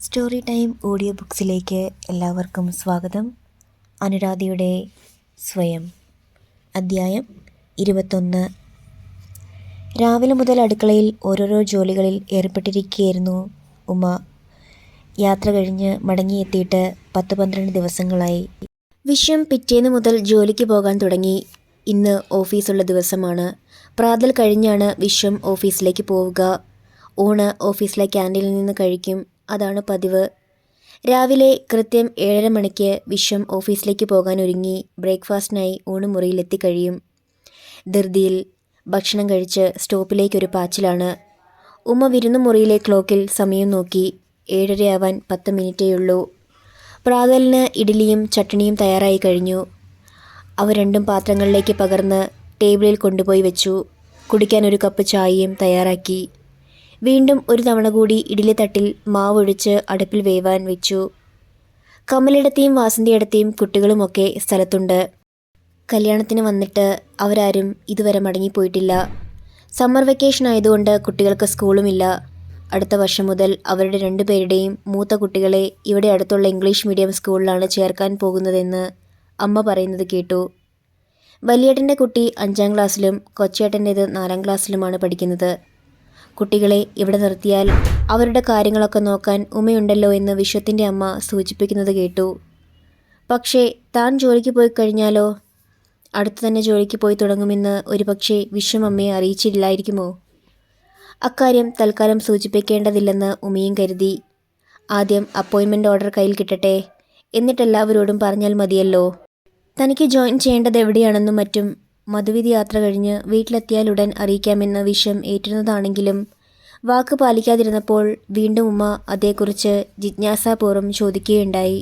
Story time audio ബുക്സിലേക്ക് എല്ലാവർക്കും സ്വാഗതം. അനുരാധയുടെ സ്വയം, അദ്ധ്യായം 21. രാവിലെ മുതൽ അടുക്കളയിൽ ഓരോരോ ജോലികളിൽ ഏർപ്പെട്ടിരിക്കുകയായിരുന്നു ഉമ. യാത്ര കഴിഞ്ഞ് മടങ്ങിയെത്തിയിട്ട് 10-12 ദിവസങ്ങളായി. വിശ്വം പിറ്റേന്ന് മുതൽ ജോലിക്ക് പോകാൻ തുടങ്ങി. ഇന്ന് ഓഫീസുള്ള ദിവസമാണ്. പ്രാതൽ കഴിഞ്ഞാണ് വിശ്വം ഓഫീസിലേക്ക് പോവുക. ഊണ് ഓഫീസിലെ ക്യാൻറ്റീനിൽ നിന്ന് കഴിക്കും. അതാണ് പതിവ്. രാവിലെ കൃത്യം 7:30 മണിക്ക് വിശ്വം ഓഫീസിലേക്ക് പോകാൻ ഒരുങ്ങി ബ്രേക്ക്ഫാസ്റ്റിനായി ഊണുമുറിയിലെത്തിക്കഴിയും. ധൃതിയിൽ ഭക്ഷണം കഴിച്ച് സ്റ്റോപ്പിലേക്കൊരു പാച്ചിലാണ്. ഉമ്മ വിരുന്നുമുറിയിലെ ക്ലോക്കിൽ സമയം നോക്കി. 7:30 ആവാൻ 10 മിനിറ്റേയുള്ളൂ. പ്രാതലിന് ഇഡ്ഡലിയും ചട്നിയും തയ്യാറായി കഴിഞ്ഞു. അവ രണ്ടും പാത്രങ്ങളിലേക്ക് പകർന്ന് ടേബിളിൽ കൊണ്ടുപോയി വെച്ചു. കുടിക്കാൻ ഒരു കപ്പ് ചായയും തയ്യാറാക്കി. വീണ്ടും ഒരു തവണ കൂടി ഇഡ്ഡലി തട്ടിൽ മാവൊഴിച്ച് അടുപ്പിൽ വേവാൻ വെച്ചു. കമലിടത്തെയും വാസന്തിയിടത്തെയും കുട്ടികളുമൊക്കെ സ്ഥലത്തുണ്ട്. കല്യാണത്തിന് വന്നിട്ട് അവരാരും ഇതുവരെ മടങ്ങിപ്പോയിട്ടില്ല. സമ്മർ വെക്കേഷൻ ആയതുകൊണ്ട് കുട്ടികൾക്ക് സ്കൂളുമില്ല. അടുത്ത വർഷം മുതൽ അവരുടെ 2 പേരുടെയും മൂത്ത കുട്ടികളെ ഇവിടെ അടുത്തുള്ള ഇംഗ്ലീഷ് മീഡിയം സ്കൂളിലാണ് ചേർക്കാൻ പോകുന്നതെന്ന് അമ്മ പറയുന്നത് കേട്ടു. വലിയേട്ടൻ്റെ കുട്ടി 5ാം ക്ലാസ്സിലും കൊച്ചേട്ടൻ്റേത് 4ാം ക്ലാസ്സിലുമാണ് പഠിക്കുന്നത്. കുട്ടികളെ ഇവിടെ നിർത്തിയാൽ അവരുടെ കാര്യങ്ങളൊക്കെ നോക്കാൻ ഉമ്മയുണ്ടല്ലോ എന്ന് വിശ്വത്തിൻ്റെ അമ്മ സൂചിപ്പിക്കുന്നത് കേട്ടു. പക്ഷേ താൻ ജോലിക്ക് പോയി കഴിഞ്ഞാലോ? അടുത്ത് തന്നെ ജോലിക്ക് പോയി തുടങ്ങുമെന്ന് ഒരുപക്ഷെ വിശ്വം അമ്മയെ അറിയിച്ചില്ലായിരിക്കുമോ? അക്കാര്യം തൽക്കാലം സൂചിപ്പിക്കേണ്ടതില്ലെന്ന് ഉമ്മയും കരുതി. ആദ്യം അപ്പോയിൻമെൻ്റ് ഓർഡർ കയ്യിൽ കിട്ടട്ടെ, എന്നിട്ടെല്ലാവരോടും പറഞ്ഞാൽ മതിയല്ലോ. തനിക്ക് ജോയിൻ ചെയ്യേണ്ടത് എവിടെയാണെന്നും മറ്റും മധുവിധി യാത്ര കഴിഞ്ഞ് വീട്ടിലെത്തിയാലുടൻ അറിയിക്കാമെന്ന് വിശ്വം ഏറ്റിരുന്നതാണെങ്കിലും വാക്ക് പാലിക്കാതിരുന്നപ്പോൾ വീണ്ടും ഉമ്മ അതേക്കുറിച്ച് ജിജ്ഞാസാപൂർവ്വം ചോദിക്കുകയുണ്ടായി.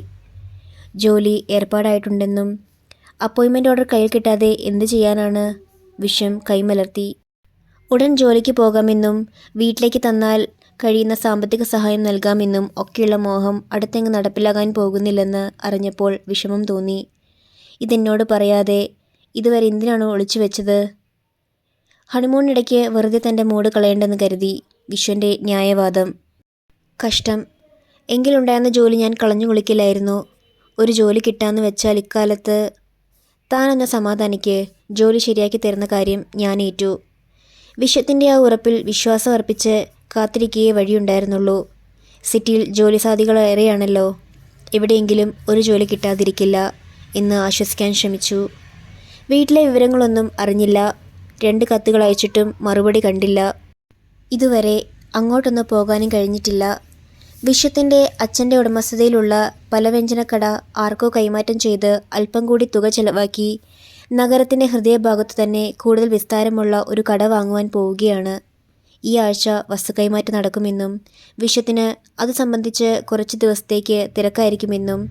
ജോലി ഏർപ്പാടായിട്ടുണ്ടെന്നും അപ്പോയിൻമെൻ്റ് ഓർഡർ കയ്യിൽ കിട്ടാതെ എന്ത് ചെയ്യാനാണ്? വിശ്വം കൈമലർത്തി. ഉടൻ ജോലിക്ക് പോകാമെന്നും വീട്ടിലേക്ക് തന്നാൽ കഴിയുന്ന സാമ്പത്തിക സഹായം നൽകാമെന്നും ഒക്കെയുള്ള മോഹം അടുത്തെങ്ങ് നടപ്പിലാകാൻ പോകുന്നില്ലെന്ന് അറിഞ്ഞപ്പോൾ വിഷമം തോന്നി. ഇതെന്നോട് പറയാതെ ഇതുവരെ എന്തിനാണ് ഒളിച്ചു വെച്ചത്? ഹണിമൂണിനിടയ്ക്ക് വെറുതെ തൻ്റെ മൂഡ് കളയേണ്ടെന്ന് കരുതി വിശ്വൻ്റെ ന്യായവാദം. കഷ്ടം. എങ്കിലുണ്ടായിരുന്ന ജോലി ഞാൻ കളഞ്ഞു കുളിക്കില്ലായിരുന്നു. ഒരു ജോലി കിട്ടാമെന്ന് വെച്ചാൽ ഇക്കാലത്ത്. താനൊന്ന് സമാധാനിക്ക്. ജോലി ശരിയാക്കി തരുന്ന കാര്യം ഞാൻ ഏറ്റു. വിശ്വത്തിൻ്റെ ആ ഉറപ്പിൽ വിശ്വാസം അർപ്പിച്ച് കാത്തിരിക്കുകയേ വഴിയുണ്ടായിരുന്നുള്ളൂ. സിറ്റിയിൽ ജോലി സാധ്യതകളേറെയാണല്ലോ. എവിടെയെങ്കിലും ഒരു ജോലി കിട്ടാതിരിക്കില്ല എന്ന് ആശ്വസിക്കാൻ ശ്രമിച്ചു. വീട്ടിലെ വിവരങ്ങളൊന്നും അറിഞ്ഞില്ല. 2 കത്തുകൾ അയച്ചിട്ടും മറുപടി കണ്ടില്ല. ഇതുവരെ അങ്ങോട്ടൊന്ന് പോകാനും കഴിഞ്ഞിട്ടില്ല. വിശ്വത്തിൻ്റെ അച്ഛൻ്റെ ഉടമസ്ഥതയിലുള്ള പലവ്യഞ്ജനക്കട ആർക്കോ കൈമാറ്റം ചെയ്ത് അല്പം കൂടി തുക ചെലവാക്കി നഗരത്തിൻ്റെ ഹൃദയഭാഗത്തു തന്നെ കൂടുതൽ വിസ്താരമുള്ള ഒരു കട വാങ്ങുവാൻ പോവുകയാണ്. ഈ ആഴ്ച വസ്തു കൈമാറ്റം നടക്കുമെന്നും വിശ്വത്തിന് അത് സംബന്ധിച്ച് കുറച്ച് ദിവസത്തേക്ക് തിരക്കായിരിക്കുമെന്നും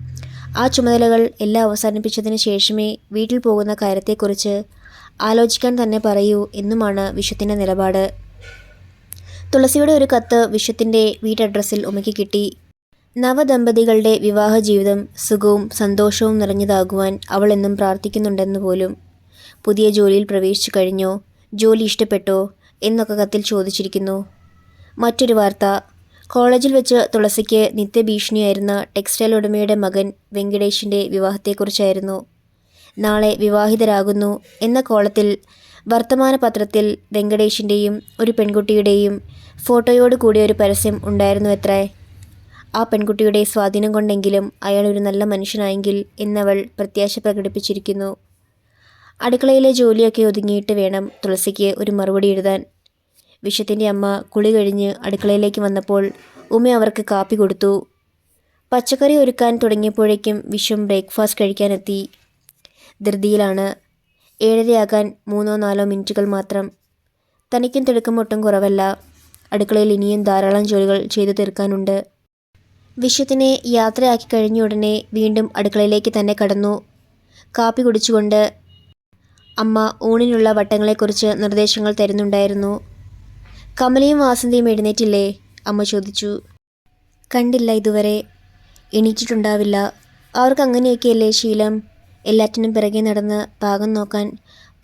ആ ചുമതലകൾ എല്ലാം അവസാനിപ്പിച്ചതിന് ശേഷമേ വീട്ടിൽ പോകുന്ന കാര്യത്തെക്കുറിച്ച് ആലോചിക്കാൻ തന്നെ പറയൂ എന്നുമാണ് വിശ്വത്തിൻ്റെ നിലപാട്. തുളസിയുടെ ഒരു കത്ത് വിശ്വത്തിൻ്റെ വീട്ടഡ്രസ്സിൽ ഉമ്മയ്ക്ക് കിട്ടി. നവദമ്പതികളുടെ വിവാഹ ജീവിതം സുഖവും സന്തോഷവും നിറഞ്ഞതാകുവാൻ അവൾ എന്നും പ്രാർത്ഥിക്കുന്നുണ്ടെന്ന് പോലും. പുതിയ ജോലിയിൽ പ്രവേശിച്ചു കഴിഞ്ഞോ? ജോലി ഇഷ്ടപ്പെട്ടോ എന്നൊക്കെ കത്തിൽ ചോദിച്ചിരിക്കുന്നു. മറ്റൊരു വാർത്ത. കോളേജിൽ വെച്ച് തുളസിക്ക് നിത്യഭീഷണിയായിരുന്ന ടെക്സ്റ്റൈൽ ഉടമയുടെ മകൻ വെങ്കടേഷിൻ്റെ വിവാഹത്തെക്കുറിച്ചായിരുന്നു. നാളെ വിവാഹിതരാകുന്നു എന്ന കോളത്തിൽ വർത്തമാന പത്രത്തിൽ വെങ്കടേഷിൻ്റെയും ഒരു പെൺകുട്ടിയുടെയും ഫോട്ടോയോട് കൂടിയ ഒരു പരസ്യം ഉണ്ടായിരുന്നുവത്രേ. ആ പെൺകുട്ടിയുടെ സ്വാധീനം കൊണ്ടെങ്കിലും അയാൾ ഒരു നല്ല മനുഷ്യനായെങ്കിൽ എന്നവൾ പ്രത്യാശ പ്രകടിപ്പിച്ചിരിക്കുന്നു. അടുക്കളയിലെ ജോലിയൊക്കെ ഒതുങ്ങിയിട്ട് വേണം തുളസിക്ക് ഒരു മറുപടി എഴുതാൻ. വിശ്വത്തിൻ്റെ അമ്മ കുളി കഴിഞ്ഞ് അടുക്കളയിലേക്ക് വന്നപ്പോൾ ഉമ്മ അവർക്ക് കാപ്പി കൊടുത്തു. പച്ചക്കറി ഒരുക്കാൻ തുടങ്ങിയപ്പോഴേക്കും വിശ്വം ബ്രേക്ക്ഫാസ്റ്റ് കഴിക്കാനെത്തി. ധൃതിയിലാണ്. 7:30 ആകാൻ 3-4 മിനിറ്റുകൾ മാത്രം. തനിക്കും തിടുക്കം ഒട്ടും കുറവല്ല. അടുക്കളയിൽ ഇനിയും ധാരാളം ജോലികൾ ചെയ്തു തീർക്കാനുണ്ട്. വിശ്വത്തിനെ യാത്രയാക്കി കഴിഞ്ഞ ഉടനെ വീണ്ടും അടുക്കളയിലേക്ക് തന്നെ കടന്നു. കാപ്പി കുടിച്ചുകൊണ്ട് അമ്മ ഊണിനുള്ള വട്ടങ്ങളെക്കുറിച്ച് നിർദ്ദേശങ്ങൾ തരുന്നുണ്ടായിരുന്നു. കമലയും വാസന്തിയും എഴുന്നേറ്റില്ലേ? അമ്മ ചോദിച്ചു. കണ്ടില്ല ഇതുവരെ. എണീറ്റിട്ടുണ്ടാവില്ല. അവർക്ക് അങ്ങനെയൊക്കെയല്ലേ ശീലം. എല്ലാറ്റിനും പിറകെ നടന്ന് പാകം നോക്കാൻ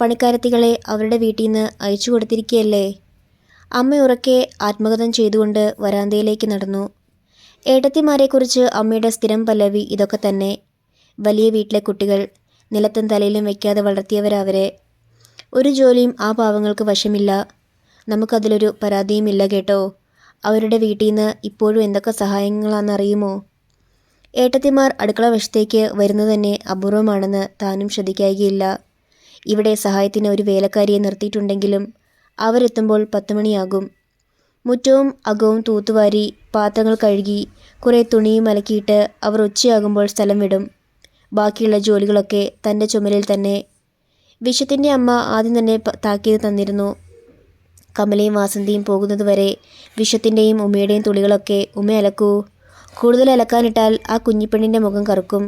പണിക്കാരത്തികളെ അവരുടെ വീട്ടിൽ നിന്ന് അയച്ചു കൊടുത്തിരിക്കുകയല്ലേ. അമ്മ ഉറക്കെ ആത്മഗതം ചെയ്തുകൊണ്ട് വരാന്തയിലേക്ക് നടന്നു. ഏട്ടത്തിമാരെക്കുറിച്ച് അമ്മയുടെ സ്ഥിരം പല്ലവി ഇതൊക്കെ തന്നെ. വലിയ വീട്ടിലെ കുട്ടികൾ, നിലത്തും തലയിലും വയ്ക്കാതെ വളർത്തിയവരവരെ. ഒരു ജോലിയും ആ പാവങ്ങൾക്ക് വശമില്ല. നമുക്കതിലൊരു പരാതിയുമില്ല കേട്ടോ. അവരുടെ വീട്ടിൽ നിന്ന് ഇപ്പോഴും എന്തൊക്കെ സഹായങ്ങളാണെന്നറിയുമോ? ഏട്ടത്തിമാർ അടുക്കള വശത്തേക്ക് വരുന്നത് തന്നെ അപൂർവമാണെന്ന് താനും ശ്രദ്ധിക്കുകയില്ല. ഇവിടെ സഹായത്തിന് ഒരു വേലക്കാരിയെ നിർത്തിയിട്ടുണ്ടെങ്കിലും അവരെത്തുമ്പോൾ 10 മണിയാകും. മുറ്റവും അകവും തൂത്തുവാരി പാത്രങ്ങൾ കഴുകി കുറേ തുണിയും അലക്കിയിട്ട് അവർ ഉച്ചയാകുമ്പോൾ സ്ഥലം വിടും. ബാക്കിയുള്ള ജോലികളൊക്കെ തൻ്റെ ചുമലിൽ തന്നെ. വിശ്വത്തിൻ്റെ അമ്മ ആദ്യം തന്നെ താക്കീത് തന്നിരുന്നു. കമലയും വാസന്തിയും പോകുന്നതുവരെ വിശ്വത്തിൻ്റെയും ഉമ്മയുടെയും തുണികളൊക്കെ ഉമ്മ അലക്കൂ. കൂടുതൽ അലക്കാനിട്ടാൽ ആ കുഞ്ഞിപ്പെണ്ണിൻ്റെ മുഖം കറുക്കും.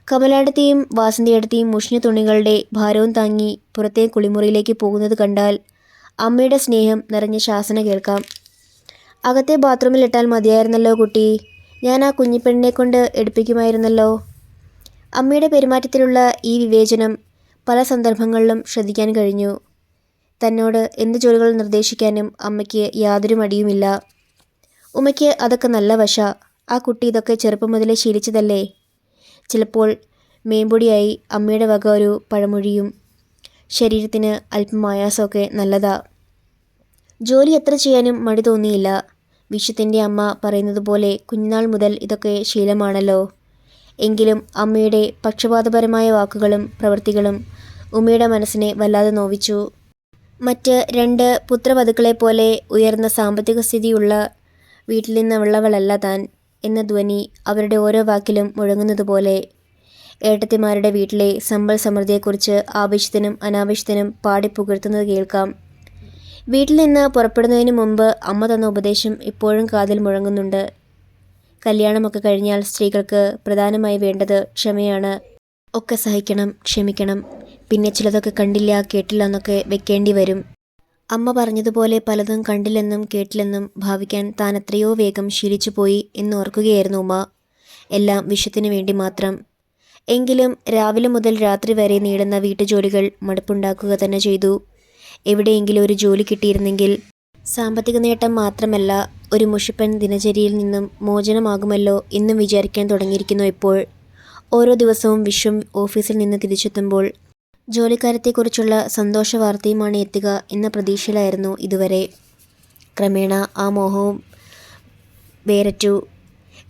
കമലാടത്തെയും വാസന്തിയടത്തെയും മുഷിഞ്ഞ തുണികളുടെ ഭാരവും താങ്ങി പുറത്തെ കുളിമുറിയിലേക്ക് പോകുന്നത് കണ്ടാൽ അമ്മയുടെ സ്നേഹം നിറഞ്ഞ ശാസന കേൾക്കാം. അകത്തെ ബാത്റൂമിൽ ഇട്ടാൽ മതിയായിരുന്നല്ലോ കുട്ടി, ഞാൻ ആ കുഞ്ഞിപ്പെണ്ണിനെ കൊണ്ട് എടുപ്പിക്കുമായിരുന്നല്ലോ. അമ്മയുടെ പെരുമാറ്റത്തിലുള്ള ഈ വിവേചനം പല സന്ദർഭങ്ങളിലും ശ്രദ്ധിക്കാൻ കഴിഞ്ഞു. തന്നോട് എന്ത് ജോലികൾ നിർദ്ദേശിക്കാനും അമ്മയ്ക്ക് യാതൊരു മടിയുമില്ല. ഉമ്മയ്ക്ക് അതൊക്കെ നല്ല വശ. ആ കുട്ടി ഇതൊക്കെ ചെറുപ്പം മുതലേ ശീലിച്ചതല്ലേ. ചിലപ്പോൾ മേമ്പൊടിയായി അമ്മയുടെ വക ഒരു പഴമൊഴിയും. ശരീരത്തിന് അല്പം ആയാസമൊക്കെ നല്ലതാ. ജോലി എത്ര ചെയ്യാനും മടി തോന്നിയില്ല. വിശ്വത്തിൻ്റെ അമ്മ പറയുന്നത് പോലെ കുഞ്ഞുനാൾ മുതൽ ഇതൊക്കെ ശീലമാണല്ലോ. എങ്കിലും അമ്മയുടെ പക്ഷപാതപരമായ വാക്കുകളും പ്രവൃത്തികളും ഉമ്മയുടെ മനസ്സിനെ വല്ലാതെ നോവിച്ചു. മറ്റ് 2 പുത്രവധുക്കളെപ്പോലെ ഉയർന്ന സാമ്പത്തിക സ്ഥിതിയുള്ള വീട്ടിൽ നിന്നുള്ളവളല്ല താൻ എന്ന ധ്വനി അവരുടെ ഓരോ വാക്കിലും മുഴങ്ങുന്നതുപോലെ. ഏട്ടത്തിമാരുടെ വീട്ടിലെ സമ്പൽ സമൃദ്ധിയെക്കുറിച്ച് ആവശ്യത്തിനും അനാവശ്യത്തിനും പാടി പുകഴ്ത്തുന്നത് കേൾക്കാം. വീട്ടിൽ നിന്ന് പുറപ്പെടുന്നതിന് മുമ്പ് അമ്മ തന്ന ഉപദേശം ഇപ്പോഴും കാതിൽ മുഴങ്ങുന്നുണ്ട്. കല്യാണമൊക്കെ കഴിഞ്ഞാൽ സ്ത്രീകൾക്ക് പ്രധാനമായി വേണ്ടത് ക്ഷമയാണ്. ഒക്കെ സഹിക്കണം, ക്ഷമിക്കണം. പിന്നെ ചിലതൊക്കെ കണ്ടില്ല കേട്ടില്ല എന്നൊക്കെ വെക്കേണ്ടി വരും. അമ്മ പറഞ്ഞതുപോലെ പലതും കണ്ടില്ലെന്നും കേട്ടില്ലെന്നും ഭാവിക്കാൻ താൻ എത്രയോ വേഗം ശീലിച്ചു പോയി എന്നോർക്കുകയായിരുന്നു ഉമ്മ. എല്ലാം വിശ്വത്തിന് വേണ്ടി മാത്രം. എങ്കിലും രാവിലെ മുതൽ രാത്രി വരെ നീളുന്ന വീട്ടുജോലികൾ മടുപ്പുണ്ടാക്കുക തന്നെ ചെയ്തു. എവിടെയെങ്കിലും ഒരു ജോലി കിട്ടിയിരുന്നെങ്കിൽ സാമ്പത്തിക നേട്ടം മാത്രമല്ല, ഒരു മുഷിപ്പൻ ദിനചര്യയിൽ നിന്നും മോചനമാകുമല്ലോ എന്നും വിചാരിക്കാൻ തുടങ്ങിയിരിക്കുന്നു ഇപ്പോൾ. ഓരോ ദിവസവും വിശ്വം ഓഫീസിൽ നിന്ന് തിരിച്ചെത്തുമ്പോൾ ജോലിക്കാരത്തെക്കുറിച്ചുള്ള സന്തോഷ വാർത്തയുമാണ് എത്തുക എന്ന പ്രതീക്ഷയിലായിരുന്നു ഇതുവരെ. ക്രമേണ ആ മോഹവും വേരറ്റു.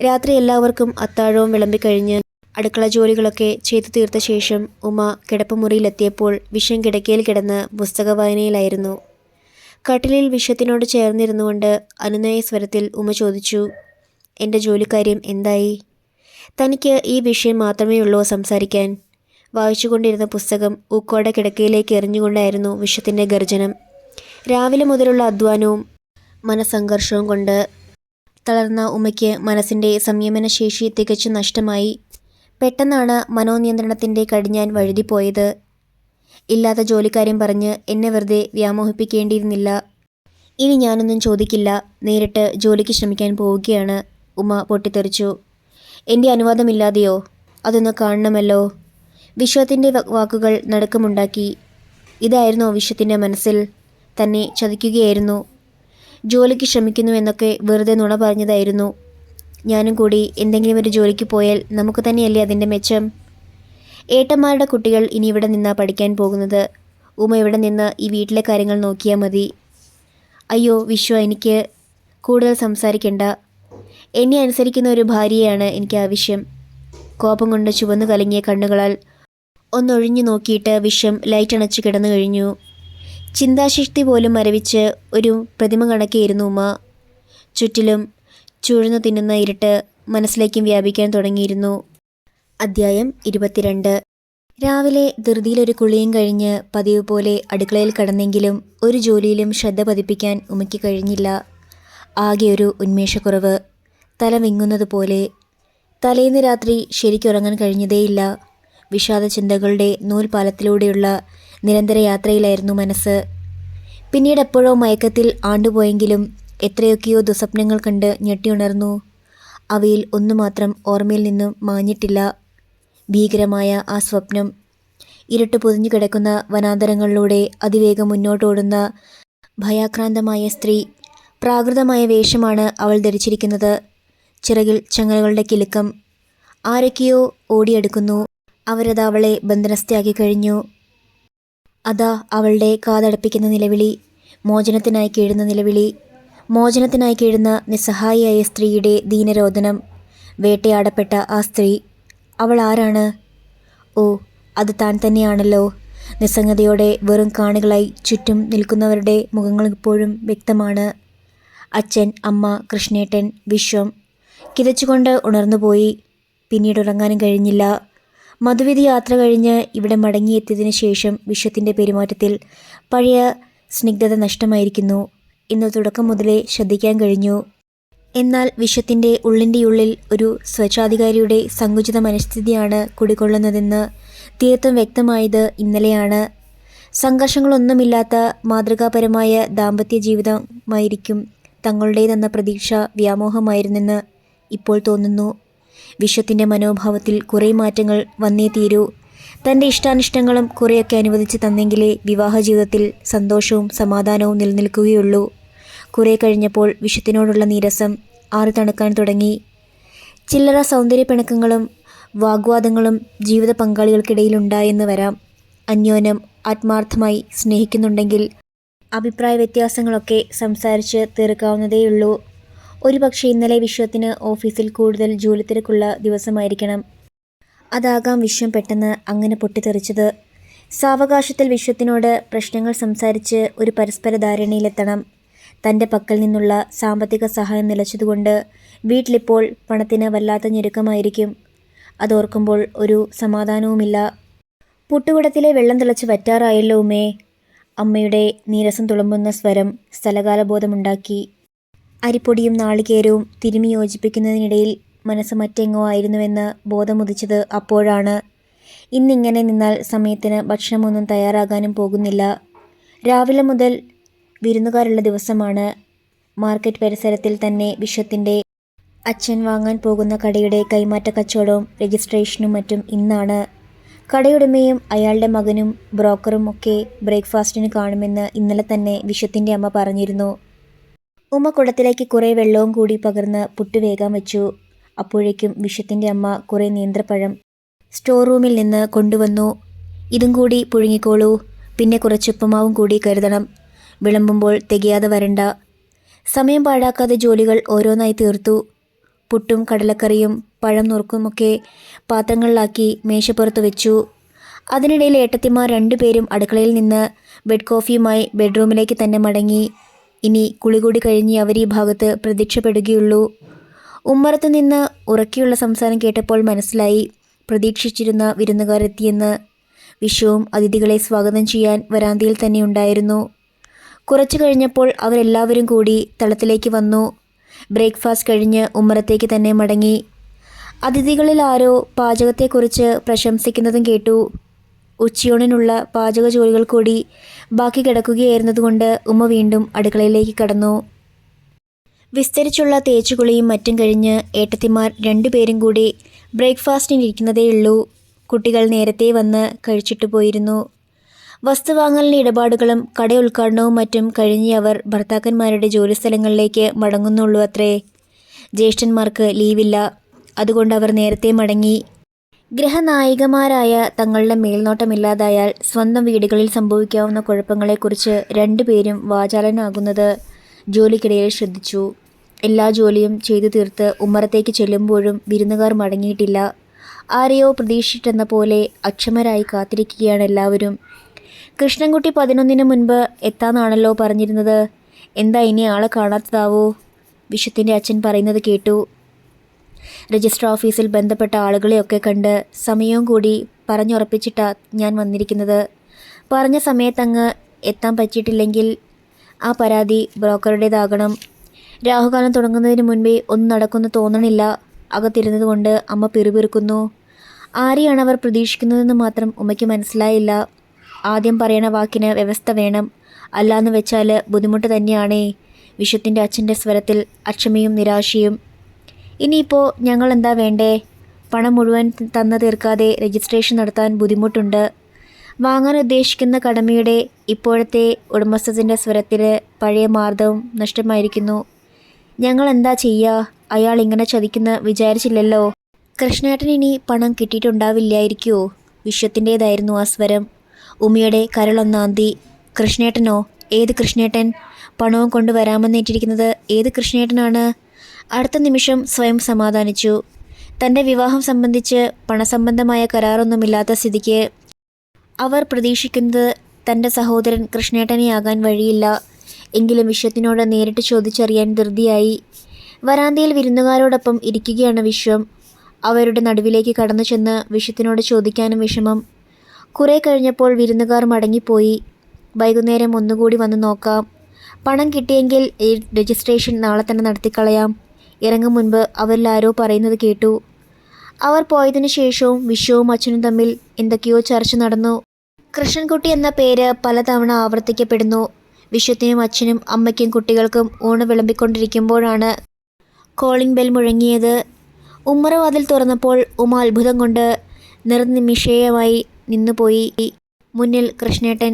രാത്രി എല്ലാവർക്കും അത്താഴവും വിളമ്പിക്കഴിഞ്ഞ് അടുക്കള ജോലികളൊക്കെ ചെയ്തു തീർത്ത ശേഷം ഉമ്മ കിടപ്പുമുറിയിലെത്തിയപ്പോൾ വിശ്വം കിടക്കയിൽ കിടന്ന് പുസ്തക വായനയിലായിരുന്നു. കട്ടിലിൽ വിശ്വത്തിനോട് ചേർന്നിരുന്നുകൊണ്ട് അനുനയ സ്വരത്തിൽ ഉമ്മ ചോദിച്ചു, എൻ്റെ ജോലിക്കാര്യം എന്തായി? തനിക്ക് ഈ വിഷയം മാത്രമേ ഉള്ളൂ സംസാരിക്കാൻ? വായിച്ചുകൊണ്ടിരുന്ന പുസ്തകം ഊക്കോടെ കിടക്കയിലേക്ക് എറിഞ്ഞുകൊണ്ടായിരുന്നു വിശ്വത്തിൻ്റെ ഗർജനം. രാവിലെ മുതലുള്ള അധ്വാനവും മനസ്സംഘർഷവും കൊണ്ട് തളർന്ന ഉമ്മയ്ക്ക് മനസ്സിൻ്റെ സംയമനശേഷി തികച്ചും നഷ്ടമായി. പെട്ടെന്നാണ് മനോനിയന്ത്രണത്തിൻ്റെ കടിഞ്ഞാൻ വഴുതിപ്പോയത്. ഇല്ലാത്ത ജോലിക്കാര്യം പറഞ്ഞ് എന്നെ വെറുതെ വ്യാമോഹിപ്പിക്കേണ്ടിയിരുന്നില്ല. ഇനി ഞാനൊന്നും ചോദിക്കില്ല, നേരിട്ട് ജോലിക്ക് ശ്രമിക്കാൻ പോവുകയാണ്. ഉമ്മ പൊട്ടിത്തെറിച്ചു. എൻ്റെ അനുവാദമില്ലാതെയോ? അതൊന്ന് കാണണമല്ലോ. വിശ്വത്തിൻ്റെ വാക്കുകൾ നടുക്കമുണ്ടാക്കി. ഇതായിരുന്നോ വിശ്വത്തിൻ്റെ മനസ്സിൽ? തന്നെ ചതിക്കുകയായിരുന്നു. ജോലിക്ക് ശ്രമിക്കുന്നു എന്നൊക്കെ വെറുതെ നുണ പറഞ്ഞതായിരുന്നു. ഞാനും കൂടി എന്തെങ്കിലും ഒരു ജോലിക്ക് പോയാൽ നമുക്ക് തന്നെയല്ലേ അതിൻ്റെ മെച്ചം? ഏട്ടന്മാരുടെ കുട്ടികൾ ഇനി ഇവിടെ നിന്നാ പഠിക്കാൻ പോകുന്നത്. ഉമ്മ ഇവിടെ നിന്ന് ഈ വീട്ടിലെ കാര്യങ്ങൾ നോക്കിയാൽ മതി. അയ്യോ വിശ്വ, എനിക്ക് കൂടുതൽ സംസാരിക്കണ്ട. എന്നെ അനുസരിക്കുന്ന ഒരു ഭാര്യയാണ് എനിക്ക് ആവശ്യം. കോപം കൊണ്ട് ചുവന്നു കലങ്ങിയ കണ്ണുകളാൽ ഒന്നൊഴിഞ്ഞു നോക്കിയിട്ട് വിശ്വം ലൈറ്റ് അണച്ചു കിടന്നു കഴിഞ്ഞു. ചിന്താശക്തി പോലും മരവിച്ച് ഒരു പ്രതിമ കണക്കെയിരുന്നു ഉമ്മ. ചുറ്റിലും ചുഴന്നു തിന്നുന്ന ഇരുട്ട് മനസ്സിലേക്കും വ്യാപിക്കാൻ തുടങ്ങിയിരുന്നു. അദ്ധ്യായം 22. രാവിലെ ധൃതിയിലൊരു കുളിയും കഴിഞ്ഞ് പതിവ് പോലെ അടുക്കളയിൽ കടന്നെങ്കിലും ഒരു ജോലിയിലും ശ്രദ്ധ പതിപ്പിക്കാൻ ഉമ്മയ്ക്ക് കഴിഞ്ഞില്ല. ആകെ ഒരു ഉന്മേഷക്കുറവ്, തല വിങ്ങുന്നത് പോലെ. തലേന്ന് രാത്രി ശരിക്കുറങ്ങാൻ കഴിഞ്ഞതേയില്ല. വിഷാദ ചിന്തകളുടെ നൂൽപാലത്തിലൂടെയുള്ള നിരന്തര യാത്രയിലായിരുന്നു മനസ്സ്. പിന്നീട് എപ്പോഴോ മയക്കത്തിൽ ആണ്ടുപോയെങ്കിലും എത്രയൊക്കെയോ ദുസ്വപ്നങ്ങൾ കണ്ട് ഞെട്ടിയുണർന്നു. അവയിൽ ഒന്നു മാത്രം ഓർമ്മയിൽ നിന്നും മാഞ്ഞിട്ടില്ല. ഭീകരമായ ആ സ്വപ്നം. ഇരുട്ട് പൊതിഞ്ഞു കിടക്കുന്ന വനാന്തരങ്ങളിലൂടെ അതിവേഗം മുന്നോട്ടോടുന്ന ഭയാക്രാന്തമായ സ്ത്രീ. പ്രാകൃതമായ വേഷമാണ് അവൾ ധരിച്ചിരിക്കുന്നത്. ചിറകിൽ ചങ്ങലകളുടെ കിലുക്കം. ആരൊക്കെയോ ഓടിയെടുക്കുന്നു. അവരത് അവളെ ബന്ധനസ്ഥയാക്കി കഴിഞ്ഞു. അതാ അവളുടെ കാതടപ്പിക്കുന്ന നിലവിളി, മോചനത്തിനായി കേഴുന്ന നിലവിളി, മോചനത്തിനായി കേഴുന്ന നിസ്സഹായിയായ സ്ത്രീയുടെ ദീനരോദനം. വേട്ടയാടപ്പെട്ട ആ സ്ത്രീ, അവൾ ആരാണ്? ഓ, അത് താൻ തന്നെയാണല്ലോ. നിസ്സംഗതയോടെ വെറും കാണികളായി ചുറ്റും നിൽക്കുന്നവരുടെ മുഖങ്ങൾ ഇപ്പോഴും വ്യക്തമാണ്. അച്ഛൻ, അമ്മ, കൃഷ്ണേട്ടൻ, വിശ്വം. കിതച്ചുകൊണ്ട് ഉണർന്നുപോയി. പിന്നീട് ഉറങ്ങാനും കഴിഞ്ഞില്ല. മധുവിധി യാത്ര കഴിഞ്ഞ് ഇവിടെ മടങ്ങിയെത്തിയതിനു ശേഷം വിശ്വത്തിൻ്റെ പെരുമാറ്റത്തിൽ പഴയ സ്നിഗ്ധത നഷ്ടമായിരിക്കുന്നു. ഇന്ന് തുടക്കം മുതലേ ശ്രദ്ധിക്കാൻ കഴിഞ്ഞു. എന്നാൽ വിശ്വത്തിൻ്റെ ഉള്ളിൻ്റെ ഒരു സ്വച്ഛാധികാരിയുടെ സങ്കുചിത മനസ്ഥിതിയാണ് കുടികൊള്ളുന്നതെന്ന് തീർത്തും വ്യക്തമായത് ഇന്നലെയാണ്. സംഘർഷങ്ങളൊന്നുമില്ലാത്ത മാതൃകാപരമായ ദാമ്പത്യ ജീവിതമായിരിക്കും തങ്ങളുടേതെന്ന പ്രതീക്ഷ വ്യാമോഹമായിരുന്നെന്ന് ഇപ്പോൾ തോന്നുന്നു. വിശ്വത്തിൻ്റെ മനോഭാവത്തിൽ കുറേ മാറ്റങ്ങൾ വന്നേ തീരൂ. തൻ്റെ ഇഷ്ടാനിഷ്ടങ്ങളും കുറേയൊക്കെ അനുവദിച്ച് തന്നെങ്കിലേ വിവാഹ ജീവിതത്തിൽ സന്തോഷവും സമാധാനവും നിലനിൽക്കുകയുള്ളൂ. കുറേ കഴിഞ്ഞപ്പോൾ വിശ്വത്തിനോടുള്ള നീരസം ആറി തണുക്കാൻ തുടങ്ങി. ചില്ലറ സൗന്ദര്യ പിണക്കങ്ങളും വാഗ്വാദങ്ങളും ജീവിത പങ്കാളികൾക്കിടയിലുണ്ടായെന്ന് വരാം. അന്യോന്യം ആത്മാർത്ഥമായി സ്നേഹിക്കുന്നുണ്ടെങ്കിൽ അഭിപ്രായ വ്യത്യാസങ്ങളൊക്കെ സംസാരിച്ച് തീർക്കാവുന്നതേയുള്ളൂ. ഒരുപക്ഷെ ഇന്നലെ വിശ്വത്തിന് ഓഫീസിൽ കൂടുതൽ ജോലി തിരക്കുള്ള ദിവസമായിരിക്കണം. അതാകാം വിശ്വം പെട്ടെന്ന് അങ്ങനെ പൊട്ടിത്തെറിച്ചത്. സാവകാശത്തിൽ വിശ്വത്തിനോട് പ്രശ്നങ്ങൾ സംസാരിച്ച് ഒരു പരസ്പര ധാരണയിലെത്തണം. തൻ്റെ പക്കൽ നിന്നുള്ള സാമ്പത്തിക സഹായം നിലച്ചതുകൊണ്ട് വീട്ടിലിപ്പോൾ പണത്തിന് വല്ലാത്ത ഞെരുക്കമായിരിക്കും. അതോർക്കുമ്പോൾ ഒരു സമാധാനവുമില്ല. പുട്ടുകുടത്തിലെ വെള്ളം തിളച്ച് വറ്റാറായല്ലോ ഉമ്മേ. അമ്മയുടെ നീരസം തുളുമ്പുന്ന സ്വരം സ്ഥലകാലബോധമുണ്ടാക്കി. അരിപ്പൊടിയും നാളികേരവും തിരുമി യോജിപ്പിക്കുന്നതിനിടയിൽ മനസ്സ് മറ്റെങ്ങോ ആയിരുന്നുവെന്ന് ബോധമുദിച്ചത് അപ്പോഴാണ്. ഇന്നിങ്ങനെ നിന്നാൽ സമയത്തിന് ഭക്ഷണമൊന്നും തയ്യാറാകാനും പോകുന്നില്ല. രാവിലെ മുതൽ വിരുന്നുകാരുള്ള ദിവസമാണ്. മാർക്കറ്റ് പരിസരത്തിൽ തന്നെ വിശ്വത്തിൻ്റെ അച്ഛൻ വാങ്ങാൻ പോകുന്ന കടയുടെ കൈമാറ്റ കച്ചവടവും രജിസ്ട്രേഷനും മറ്റും ഇന്നാണ്. കടയുടമയും അയാളുടെ മകനും ബ്രോക്കറും ഒക്കെ ബ്രേക്ക്ഫാസ്റ്റിന് കാണുമെന്ന് ഇന്നലെ തന്നെ വിശ്വത്തിൻ്റെ അമ്മ പറഞ്ഞിരുന്നു. ഉമ്മ കുടത്തിലേക്ക് കുറേ വെള്ളവും കൂടി പകർന്ന് പുട്ട് വേഗം വെച്ചു. അപ്പോഴേക്കും വിശ്വത്തിൻ്റെ അമ്മ കുറേ നേന്ത്രപ്പഴം സ്റ്റോർ റൂമിൽ നിന്ന് കൊണ്ടുവന്നു. ഇതും കൂടി പുഴുങ്ങിക്കോളൂ, പിന്നെ കുറച്ച് ഉപ്പുമാവും കൂടി കരുതണം. വിളമ്പുമ്പോൾ തികയാതെ വരണ്ട. സമയം പാഴാക്കാതെ ജോലികൾ ഓരോന്നായി തീർത്തു. പുട്ടും കടലക്കറിയും പഴം നുറുക്കുമൊക്കെ പാത്രങ്ങളിലാക്കി മേശപ്പുറത്ത് വെച്ചു. അതിനിടയിൽ ഏട്ടത്തിമാർ രണ്ടുപേരും അടുക്കളയിൽ നിന്ന് ബെഡ് കോഫിയുമായി ബെഡ്റൂമിലേക്ക് തന്നെ മടങ്ങി. ഇനി കുളികൂടി കഴിഞ്ഞ് അവർ ഈ ഭാഗത്ത് പ്രത്യക്ഷപ്പെടുകയുള്ളൂ. ഉമ്മറത്തു നിന്ന് ഉറക്കെയുള്ള സംസാരം കേട്ടപ്പോൾ മനസ്സിലായി പ്രതീക്ഷിച്ചിരുന്ന വിരുന്നുകാരെത്തിയെന്ന്. വിശ്വവും അതിഥികളെ സ്വാഗതം ചെയ്യാൻ വരാന്തയിൽ തന്നെ ഉണ്ടായിരുന്നു. കുറച്ചു കഴിഞ്ഞപ്പോൾ അവരെല്ലാവരും കൂടി തളത്തിലേക്ക് വന്നു. ബ്രേക്ക്ഫാസ്റ്റ് കഴിഞ്ഞ് ഉമ്മറത്തേക്ക് തന്നെ മടങ്ങി. അതിഥികളിൽ ആരോ പാചകത്തെക്കുറിച്ച് പ്രശംസിക്കുന്നതും കേട്ടു. ഉച്ചയൂണിനുള്ള പാചക ജോലികൾ കൂടി ബാക്കി കിടക്കുകയായിരുന്നതുകൊണ്ട് ഉമ്മ വീണ്ടും അടുക്കളയിലേക്ക് കടന്നു. വിസ്തരിച്ചുള്ള തേച്ചുകുളിയും മറ്റും കഴിഞ്ഞ് ഏട്ടത്തിമാർ രണ്ടുപേരും കൂടി ബ്രേക്ക്ഫാസ്റ്റിനിരിക്കുന്നതേയുള്ളൂ. കുട്ടികൾ നേരത്തെ വന്ന് കഴിച്ചിട്ട് പോയിരുന്നു. വസ്തുവാങ്ങലിന് ഇടപാടുകളും കട ഉദ്ഘാടനവും മറ്റും കഴിഞ്ഞ് അവർ ഭർത്താക്കന്മാരുടെ ജോലിസ്ഥലങ്ങളിലേക്ക് മടങ്ങുന്നുള്ളൂ അത്രേ. ജ്യേഷ്ഠന്മാർക്ക് ലീവില്ല. അതുകൊണ്ട് അവർ നേരത്തെ മടങ്ങി. ഗ്രഹനായികമാരായ തങ്ങളുടെ മേൽനോട്ടമില്ലാതായാൽ സ്വന്തം വീടുകളിൽ സംഭവിക്കാവുന്ന കുഴപ്പങ്ങളെക്കുറിച്ച് രണ്ടുപേരും വാചാലനാകുന്നത് ജോലിക്കിടയിൽ ശ്രദ്ധിച്ചു. എല്ലാ ജോലിയും ചെയ്തു തീർത്ത് ഉമ്മറത്തേക്ക് ചെല്ലുമ്പോഴും വിരുന്നുകാർ മടങ്ങിയിട്ടില്ല. ആരെയോ പ്രതീക്ഷിച്ചെന്ന പോലെ അക്ഷമരായി കാത്തിരിക്കുകയാണ് എല്ലാവരും. കൃഷ്ണൻകുട്ടി 11 മുൻപ് എത്താന്നാണല്ലോ പറഞ്ഞിരുന്നത്. എന്താ ഇനി ആളെ കാണാത്തതാവോ? വിശ്വത്തിൻ്റെ അച്ഛൻ പറയുന്നത് കേട്ടു. രജിസ്റ്റർ ഓഫീസിൽ ബന്ധപ്പെട്ട ആളുകളെയൊക്കെ കണ്ട് സമയവും കൂടി പറഞ്ഞുറപ്പിച്ചിട്ടാ ഞാൻ വന്നിരിക്കുന്നത്. പറഞ്ഞ സമയത്തങ്ങ് എത്താൻ പറ്റിയിട്ടില്ലെങ്കിൽ ആ പരാതി ബ്രോക്കറുടേതാകണം. രാഹുകാലം തുടങ്ങുന്നതിന് മുൻപേ ഒന്നും നടക്കുമെന്ന് തോന്നണില്ല. അകത്തിരുന്നത് കൊണ്ട് അമ്മ പിറുപിറുക്കുന്നു. ആരെയാണ് അവർ പ്രതീക്ഷിക്കുന്നതെന്ന് മാത്രം ഉമ്മയ്ക്ക് മനസ്സിലായില്ല. ആദ്യം പറയണ വാക്കിന് വ്യവസ്ഥ വേണം, അല്ലാന്ന് വെച്ചാൽ ബുദ്ധിമുട്ട് തന്നെയാണേ. വിശ്വത്തിൻ്റെ അച്ഛൻ്റെ സ്വരത്തിൽ അക്ഷമയും നിരാശയും. ഇനിയിപ്പോൾ ഞങ്ങൾ എന്താ വേണ്ടേ? പണം മുഴുവൻ തന്നു തീർക്കാതെ രജിസ്ട്രേഷൻ നടത്താൻ ബുദ്ധിമുട്ടുണ്ട്. വാങ്ങാൻ ഉദ്ദേശിക്കുന്ന കടമയുടെ ഇപ്പോഴത്തെ ഉടമസ്ഥൻ്റെ സ്വരത്തിൽ പഴയ മാർദ്ദവും നഷ്ടമായിരിക്കുന്നു. ഞങ്ങൾ എന്താ ചെയ്യുക? അയാൾ ഇങ്ങനെ ചതിക്കുന്ന വിചാരിച്ചില്ലല്ലോ. കൃഷ്ണേട്ടൻ ഇനി പണം കിട്ടിയിട്ടുണ്ടാവില്ലായിരിക്കുമോ? വിശ്വത്തിൻ്റേതായിരുന്നു ആ സ്വരം. ഉമിയുടെ കരളൊന്നാന്തി. കൃഷ്ണേട്ടനോ? ഏത് കൃഷ്ണേട്ടൻ? പണവും കൊണ്ടുവരാമെന്നേറ്റിരിക്കുന്നത് ഏത് കൃഷ്ണേട്ടനാണ്? അടുത്ത നിമിഷം സ്വയം സമാധാനിച്ചു. തൻ്റെ വിവാഹം സംബന്ധിച്ച് പണസംബന്ധമായ കരാറൊന്നുമില്ലാത്ത സ്ഥിതിക്ക് അവർ പ്രതീക്ഷിക്കുന്നത് തൻ്റെ സഹോദരൻ കൃഷ്ണേട്ടനെയാകാൻ വഴിയില്ല. എങ്കിലും വിശ്വത്തിനോട് നേരിട്ട് ചോദിച്ചറിയാൻ ധൃതിയായി. വരാന്തയിൽ വിരുന്നുകാരോടൊപ്പം ഇരിക്കുകയാണ് വിശ്വം. അവരുടെ നടുവിലേക്ക് കടന്നു ചെന്ന് വിശ്വത്തിനോട് ചോദിക്കാനും വിഷമം. കുറേ കഴിഞ്ഞപ്പോൾ വിരുന്നുകാർ മടങ്ങിപ്പോയി. വൈകുന്നേരം ഒന്നുകൂടി വന്ന് നോക്കാം. പണം കിട്ടിയെങ്കിൽ ഈ രജിസ്ട്രേഷൻ നാളെ തന്നെ നടത്തിക്കളയാം. ഇറങ്ങും മുൻപ് അവരിലാരോ പറയുന്നത് കേട്ടു. അവർ പോയതിനു ശേഷവും വിശ്വവും അച്ഛനും തമ്മിൽ എന്തൊക്കെയോ ചർച്ച നടന്നു. കൃഷ്ണൻകുട്ടി എന്ന പേര് പലതവണ ആവർത്തിക്കപ്പെടുന്നു. വിശ്വത്തിനും അച്ഛനും അമ്മയ്ക്കും കുട്ടികൾക്കും ഊണ് വിളമ്പിക്കൊണ്ടിരിക്കുമ്പോഴാണ് കോളിംഗ് ബെൽ മുഴങ്ങിയത്. ഉമ്മറവാതിൽ തുറന്നപ്പോൾ ഉമ്മ അത്ഭുതം കൊണ്ട് നിർനിമിഷേയമായി നിന്നുപോയി. മുന്നിൽ കൃഷ്ണേട്ടൻ.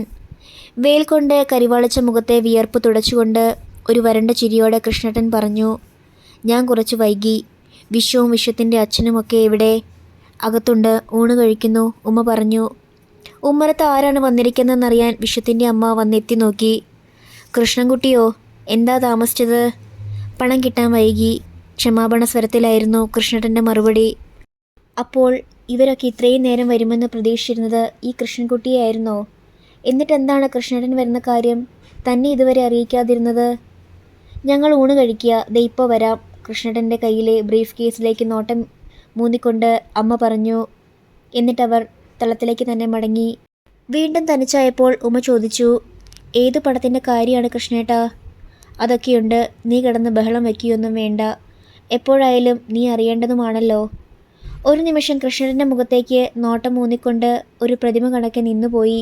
വെയിൽ കൊണ്ട് കരിവാളിച്ച മുഖത്തെ വിയർപ്പ് തുടച്ചുകൊണ്ട് ഒരു വരണ്ട ചിരിയോടെ കൃഷ്ണേട്ടൻ പറഞ്ഞു, ഞാൻ കുറച്ച് വൈകി. വിശ്വവും വിശ്വത്തിൻ്റെ അച്ഛനുമൊക്കെ എവിടെ? അകത്തുണ്ട്, ഊണ് കഴിക്കുന്നു, ഉമ്മ പറഞ്ഞു. ഉമ്മറത്ത് ആരാണ് വന്നിരിക്കുന്നതെന്നറിയാൻ വിശ്വത്തിൻ്റെ അമ്മ വന്നെത്തി നോക്കി. കൃഷ്ണൻകുട്ടിയോ? എന്താ താമസിച്ചത്? പണം കിട്ടാൻ വൈകി. ക്ഷമാപണ സ്വരത്തിലായിരുന്നു കൃഷ്ണേട്ടൻ്റെ മറുപടി. അപ്പോൾ ഇവരൊക്കെ ഇത്രയും നേരം വരുമെന്ന് പ്രതീക്ഷിച്ചിരുന്നത് ഈ കൃഷ്ണൻകുട്ടിയായിരുന്നോ? എന്നിട്ടെന്താണ് കൃഷ്ണേട്ടൻ വരുന്ന കാര്യം തന്നെ ഇതുവരെ അറിയിക്കാതിരുന്നത്? ഞങ്ങൾ ഊണ് കഴിക്കുക, ദേ ഇപ്പോൾ വരാം. കൃഷ്ണേട്ടൻ്റെ കയ്യിലെ ബ്രീഫ് കേസിലേക്ക് നോട്ടം മൂന്നിക്കൊണ്ട് അമ്മ പറഞ്ഞു. എന്നിട്ടവർ തളത്തിലേക്ക് തന്നെ മടങ്ങി. വീണ്ടും തനിച്ചായപ്പോൾ ഉമ്മ ചോദിച്ചു, ഏതു പടത്തിൻ്റെ കാര്യമാണ് കൃഷ്ണേട്ടാ? അതൊക്കെയുണ്ട്, നീ കിടന്ന് ബഹളം വയ്ക്കുകയൊന്നും വേണ്ട. എപ്പോഴായാലും നീ അറിയേണ്ടതുമാണല്ലോ. ഒരു നിമിഷം കൃഷ്ണേട്ടൻ്റെ മുഖത്തേക്ക് നോട്ടം മൂന്നിക്കൊണ്ട് ഒരു പ്രതിമ കണക്കെ നിന്നുപോയി.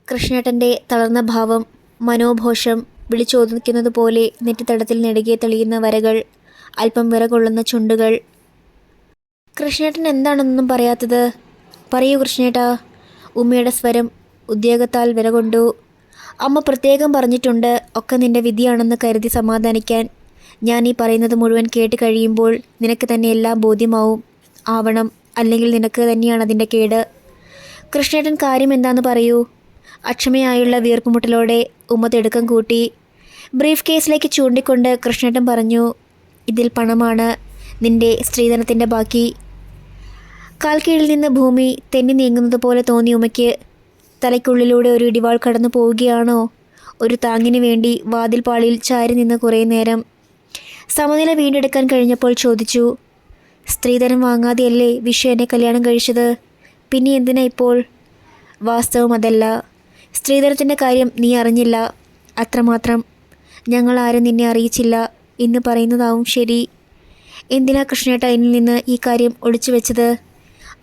കൃഷ്ണേട്ടൻ്റെ തളർന്ന ഭാവം, മനോഘോഷം, വിളിച്ചോദിക്കുന്നത് പോലെ നെറ്റിത്തടത്തിൽ നെടുകെ തെളിയുന്ന വരകൾ, അല്പം വിറകൊള്ളുന്ന ചുണ്ടുകൾ. കൃഷ്ണേട്ടൻ എന്താണെന്നൊന്നും പറയാത്തത്? പറയൂ കൃഷ്ണേട്ടാ. ഉമ്മയുടെ സ്വരം ഉദ്യോഗത്താൽ വിറകൊണ്ടു. അമ്മ പ്രത്യേകം പറഞ്ഞിട്ടുണ്ട് ഒക്കെ നിന്റെ വിധിയാണെന്ന് കരുതി സമാധാനിക്കാൻ. ഞാൻ ഈ പറയുന്നത് മുഴുവൻ കേട്ട് കഴിയുമ്പോൾ നിനക്ക് തന്നെ എല്ലാം ബോധ്യമാവും. ആവണം, അല്ലെങ്കിൽ നിനക്ക് തന്നെയാണ് അതിൻ്റെ കേട്. കൃഷ്ണേട്ടൻ കാര്യം എന്താണെന്ന് പറയൂ. അക്ഷമയായുള്ള വീർപ്പുമുട്ടലോടെ ഉമ്മ തിടുക്കം കൂട്ടി. ബ്രീഫ് കേസിലേക്ക് ചൂണ്ടിക്കൊണ്ട് കൃഷ്ണേട്ടൻ പറഞ്ഞു, ഇതിൽ പണമാണ്, നിന്റെ സ്ത്രീധനത്തിൻ്റെ ബാക്കി. കാൽക്കീഴിൽ നിന്ന് ഭൂമി തെന്നി നീങ്ങുന്നത് പോലെ തോന്നി ഉമ്മയ്ക്ക്. തലയ്ക്കുള്ളിലൂടെ ഒരു ഇടിവാൾ കടന്നു പോവുകയാണോ? ഒരു താങ്ങിന് വേണ്ടി വാതിൽപ്പാളിയിൽ ചാരി നിന്ന് കുറേ നേരം. സമനില വീണ്ടെടുക്കാൻ കഴിഞ്ഞപ്പോൾ ചോദിച്ചു, സ്ത്രീധനം വാങ്ങാതെയല്ലേ വിശ്വ എന്നെ കല്യാണം കഴിച്ചത്? പിന്നെ എന്തിനാ ഇപ്പോൾ? വാസ്തവം അതല്ല. സ്ത്രീധനത്തിൻ്റെ കാര്യം നീ അറിഞ്ഞില്ല, അത്രമാത്രം. ഞങ്ങളാരും നിന്നെ അറിയിച്ചില്ല എന്ന് പറയുന്നതാവും ശരി. എന്തിനാ കൃഷ്ണേട്ട എന്നിൽ നിന്ന് ഈ കാര്യം ഒളിച്ചു വെച്ചത്?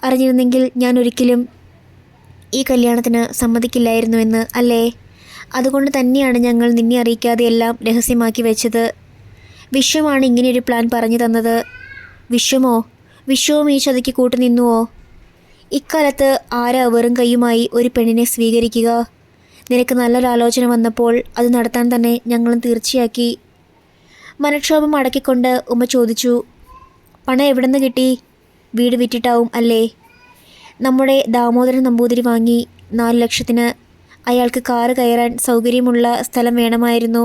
അറിഞ്ഞിരുന്നെങ്കിൽ ഞാൻ ഒരിക്കലും ഈ കല്യാണത്തിന് സമ്മതിക്കില്ലായിരുന്നുവെന്ന് അല്ലേ? അതുകൊണ്ട് തന്നെയാണ് ഞങ്ങൾ നിന്നെ അറിയിക്കാതെ എല്ലാം രഹസ്യമാക്കി വെച്ചത്. വിശ്വമാണ് ഇങ്ങനെയൊരു പ്ലാൻ പറഞ്ഞു തന്നത്. വിശ്വമോ? വിശ്വവും ഈ ചതിക്ക് കൂട്ടുനിന്നുവോ? ഇക്കാലത്ത് ആരാ വെറും കൈയുമായി ഒരു പെണ്ണിനെ സ്വീകരിക്കുക? നിനക്ക് നല്ലൊരാലോചന വന്നപ്പോൾ അത് നടത്താൻ തന്നെ ഞങ്ങളും തീർച്ചയാക്കി. മനക്ഷോഭം അടക്കിക്കൊണ്ട് ഉമ്മ ചോദിച്ചു, പണം എവിടെ നിന്ന് കിട്ടി? വീട് വിറ്റിട്ടാവും അല്ലേ? നമ്മുടെ ദാമോദരൻ നമ്പൂതിരി വാങ്ങി 4 ലക്ഷത്തിന്. അയാൾക്ക് കാറ് കയറാൻ സൗകര്യമുള്ള സ്ഥലം വേണമായിരുന്നു.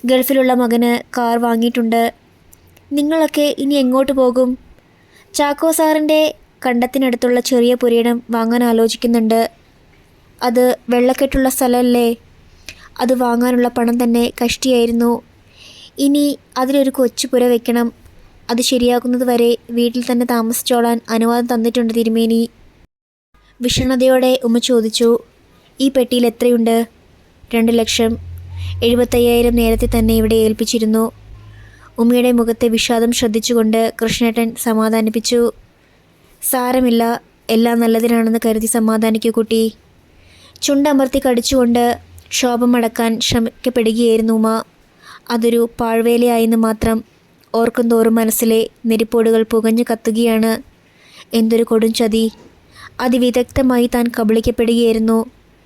ഗൾഫിലുള്ള മകന് കാർ വാങ്ങിയിട്ടുണ്ട്. നിങ്ങളൊക്കെ ഇനി എങ്ങോട്ട് പോകും? ചാക്കോ സാറിൻ്റെ കണ്ടത്തിനടുത്തുള്ള ചെറിയ പുരയിടം വാങ്ങാൻ ആലോചിക്കുന്നുണ്ട്. അത് വെള്ളക്കെട്ടുള്ള സ്ഥലമല്ലേ? അത് വാങ്ങാനുള്ള പണം തന്നെ കഷ്ടിയായിരുന്നു. ഇനി അതിലൊരു കൊച്ചു പുര വെക്കണം. അത് ശരിയാക്കുന്നത് വരെ വീട്ടിൽ തന്നെ താമസിച്ചോളാൻ അനുവാദം തന്നിട്ടുണ്ട് തിരുമേനി. വിഷണ്ണതയോടെ ഉമ്മ ചോദിച്ചു, ഈ പെട്ടിയിൽ എത്രയുണ്ട്? 2 ലക്ഷം. 75,000 നേരത്തെ തന്നെ ഇവിടെ ഏൽപ്പിച്ചിരുന്നു. ഉമ്മയുടെ മുഖത്തെ വിഷാദം ശ്രദ്ധിച്ചുകൊണ്ട് കൃഷ്ണേട്ടൻ സമാധാനിപ്പിച്ചു. സാരമില്ല, എല്ലാം നല്ലതിനാണെന്ന് കരുതി സമാധാനിക്കൂ കുട്ടി. ചുണ്ടമർത്തി കടിച്ചുകൊണ്ട് ക്ഷോഭം അടക്കാൻ ശ്രമിക്കപ്പെടുകയായിരുന്നു ഉമ്മ. അതൊരു പാഴ്വേലയായെന്ന് മാത്രം. ഓർക്കും തോറും മനസ്സിലെ നെരിപ്പോടുകൾ പുകഞ്ഞു കത്തുകയാണ്. എന്തൊരു കൊടും ചതി! അതിവിദഗ്ധമായി താൻ കബളിക്കപ്പെടുകയായിരുന്നു.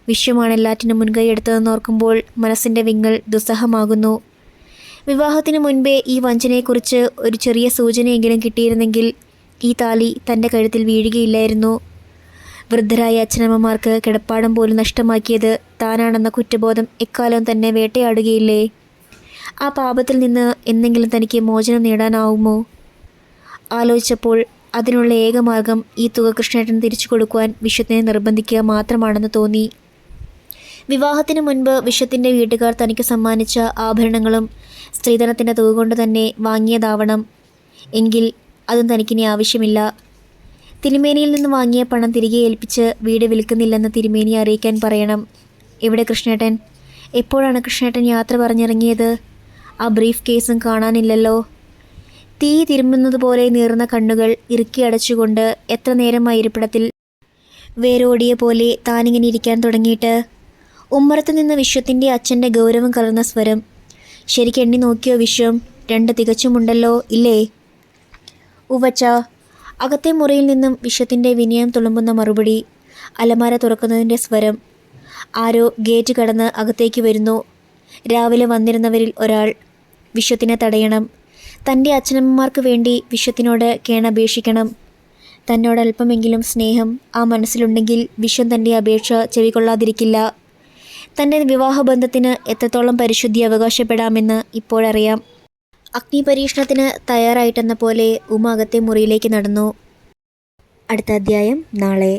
വിശ്വമാണ് എല്ലാറ്റിനും മുൻകൈ എടുത്തതെന്ന് ഓർക്കുമ്പോൾ മനസ്സിൻ്റെ വിങ്ങൽ ദുസ്സഹമാകുന്നു. വിവാഹത്തിന് മുൻപേ ഈ വഞ്ചനയെക്കുറിച്ച് ഒരു ചെറിയ സൂചനയെങ്കിലും കിട്ടിയിരുന്നെങ്കിൽ ഈ താലി തൻ്റെ കഴുത്തിൽ വീഴുകയില്ലായിരുന്നു. വൃദ്ധരായ അച്ഛനമ്മമാർക്ക് കിടപ്പാടം പോലും നഷ്ടമാക്കിയത് താനാണെന്ന കുറ്റബോധം എക്കാലവും തന്നെ വേട്ടയാടുകയില്ലേ? ആ പാപത്തിൽ നിന്ന് എന്തെങ്കിലും തനിക്ക് മോചനം നേടാനാവുമോ? ആലോചിച്ചപ്പോൾ അതിനുള്ള ഏക മാർഗം ഈ തുക കൃഷ്ണേട്ടൻ തിരിച്ചു കൊടുക്കുവാൻ വിശ്വത്തിനെ നിർബന്ധിക്കുക മാത്രമാണെന്ന് തോന്നി. വിവാഹത്തിന് മുൻപ് വിശ്വത്തിൻ്റെ വീട്ടുകാർ തനിക്ക് സമ്മാനിച്ച ആഭരണങ്ങളും സ്ത്രീധനത്തിൻ്റെ തുക കൊണ്ട് തന്നെ വാങ്ങിയതാവണം. എങ്കിൽ അതും തനിക്കിനി ആവശ്യമില്ല. തിരുമേനിയിൽ നിന്ന് വാങ്ങിയ പണം തിരികെ ഏൽപ്പിച്ച് വീട് വിൽക്കുന്നില്ലെന്ന് തിരുമേനിയെ അറിയിക്കാൻ പറയണം. എവിടെ കൃഷ്ണേട്ടൻ? എപ്പോഴാണ് കൃഷ്ണേട്ടൻ യാത്ര പറഞ്ഞിറങ്ങിയത്? ആ ബ്രീഫ് കേസും കാണാനില്ലല്ലോ. തീ തിരുമുന്നത് പോലെ നീറുന്ന കണ്ണുകൾ ഇറുക്കി അടച്ചുകൊണ്ട് എത്ര നേരമായി ഇരിപ്പിടത്തിൽ വേരോടിയ പോലെ താനിങ്ങനെ ഇരിക്കാൻ തുടങ്ങിയിട്ട്? ഉമ്മറത്ത് നിന്ന് വിശ്വത്തിൻ്റെ അച്ഛൻ്റെ ഗൗരവം കലർന്ന സ്വരം. ശരിക്കെണ്ണി നോക്കിയോ വിശ്വം? 2 തികച്ചുമുണ്ടല്ലോ ഇല്ലേ? ഉവച്ച. അകത്തെ മുറിയിൽ നിന്നും വിശ്വത്തിൻ്റെ വിനയം തുളുമ്പുന്ന മറുപടി. അലമാര തുറക്കുന്നതിൻ്റെ സ്വരം. ആരോ ഗേറ്റ് കടന്ന് അകത്തേക്ക് വരുന്നു. രാവിലെ വന്നിരുന്നവരിൽ ഒരാൾ. വിശ്വത്തിനെ തടയണം. തൻ്റെ അച്ഛനമ്മമാർക്ക് വേണ്ടി വിശ്വത്തിനോട് കേണപേക്ഷിക്കണം. തന്നോട് അല്പമെങ്കിലും സ്നേഹം ആ മനസ്സിലുണ്ടെങ്കിൽ വിശ്വം തൻ്റെ അപേക്ഷ ചെവികൊള്ളാതിരിക്കില്ല. തൻ്റെ വിവാഹബന്ധത്തിന് എത്രത്തോളം പരിശുദ്ധി അവകാശപ്പെടാമെന്ന് ഇപ്പോഴറിയാം. അഗ്നിപരീക്ഷണത്തിന് തയ്യാറായിട്ടെന്ന പോലെ ഉമ അകത്തെ മുറിയിലേക്ക് നടന്നു. അടുത്ത അധ്യായം നാളെ.